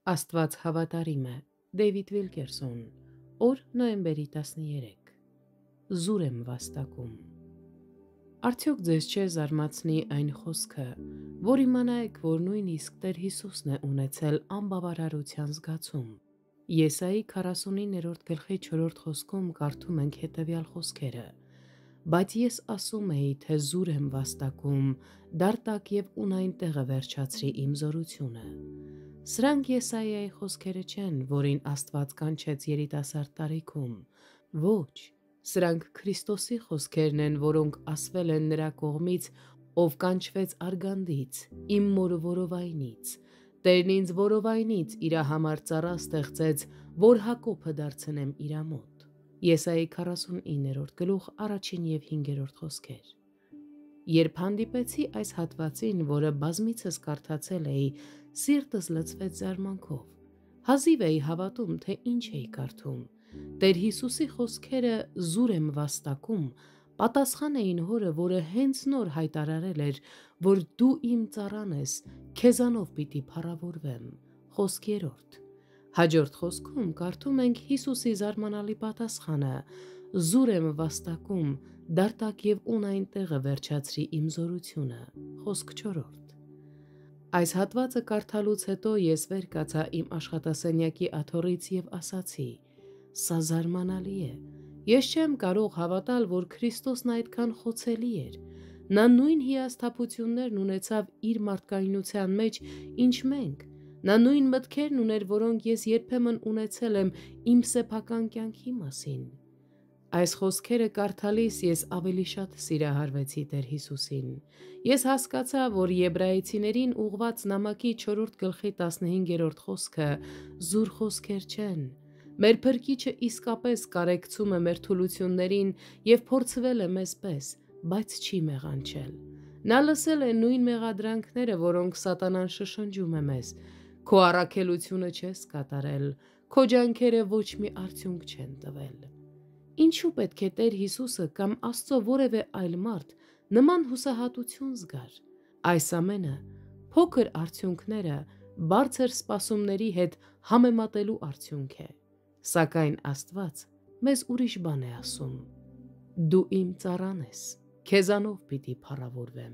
Աստված հավատարիմ է։ Դեյվիդ Վիլկերսոն, օր նոյեմբերի 13։ Զուր եմ վաստակում։ Արդյոք ձեզ չէ զարմացնի այն խոսքը, որ իմանայեք, որ նույնիսկ Տեր Հիսուսն է ունեցել անբավարարության զգացում։ Եսայի 49-րդ գլխի 4-րդ խոսքում կարդում ենք հետևյալ խոսքերը. «Բայց ես ասում էի, թե զուր եմ վաստակում, դարտակ և ունայն տեղը վերջացրի իմ զորությունը»։ Սրանք Եսայիայի խոսքերը չեն, որին Աստված կանչեց երիտասարդ տարիքում։ Ոչ, սրանք Քրիստոսի խոսքերն են, որոնք ասվել են նրա կողմից, ով կանչվեց արգանդից, իմ մոր որովայնից։ Տերն ինձ որովայնից իրա համար ծառա ստեղծեց, որ Հակոբը դարձնեմ իրա մոտ։ Եսայի 49-րդ գլուխ 1 և 5-րդ խոսքեր։ Երբ հանդիպեցի այս հատվածին, որը բազմիցս կարդացել էի, սիրտս լցվեց զարմանքով։ Հազիվ էի հավատում, թե ինչ էի կարդում։ Տեր Հիսուսի խոսքերը «զուր եմ վաստակում» պատասխան էին հորը, որը հենց նոր հայտարարել էր, որ դու իմ ծառան ես, քեզանով պիտի փառավորվեմ։ Խոսք 3։ Հաջորդ խոսքում կարդում ենք Հիսուսի զարմանալի պատասխանը. «Զուր եմ վաստակում, դարտակ և ունայն տեղը վերջացրի իմ զորությունը»։ Խոսք 4։ Այս հատվածը կարդալուց հետո ես վեր կացա իմ աշխատասենյակի աթոռից և ասացի. «Սա զարմանալի է։ Ես չեմ կարող հավատալ, որ Քրիստոսն այդքան խոցելի էր։ Նա նույն հիասթափություններն ունեցավ իր մարդկայնության մեջ, ինչ մենք։ Նա նույն մտքերն ուներ, որոնք ես երբեմն ունեցել եմ իմ սեփական կյանքի մասին»։ Այս խոսքերը կարդալիս ես ավելի շատ սիրահարվեցի Տեր Հիսուսին։ Ես հասկացա, որ Եբրայեցիներին ուղղված նամակի 4-րդ գլխի 15-րդ խոսքը զուր խոսքեր չեն։ Մեր Փրկիչը իսկապես կարեկցում է մեր թուլություններին և փորձվել է մեզ պես, բայց չի մեղանչել։ Նա լսել է նույն մեղադրանքները, որոնք սատանան շշնջում է մեզ. «Քո առաքելությունը չես կատարել, քո ջանքերը ոչ մի արդյունք չեն տվել»։ Ինչու պետք է Տեր Հիսուսը կամ Աստծո որևէ այլ մարդ նման հուսահատություն զգար։ Այս ամենը փոքր արդյունքները բարձր սպասումների հետ համեմատելու արդյունք է։ Սակայն Աստված մեզ ուրիշ բան է ասում. «Դու իմ ծառան ես, քեզանով պիտի փառավորվեմ»։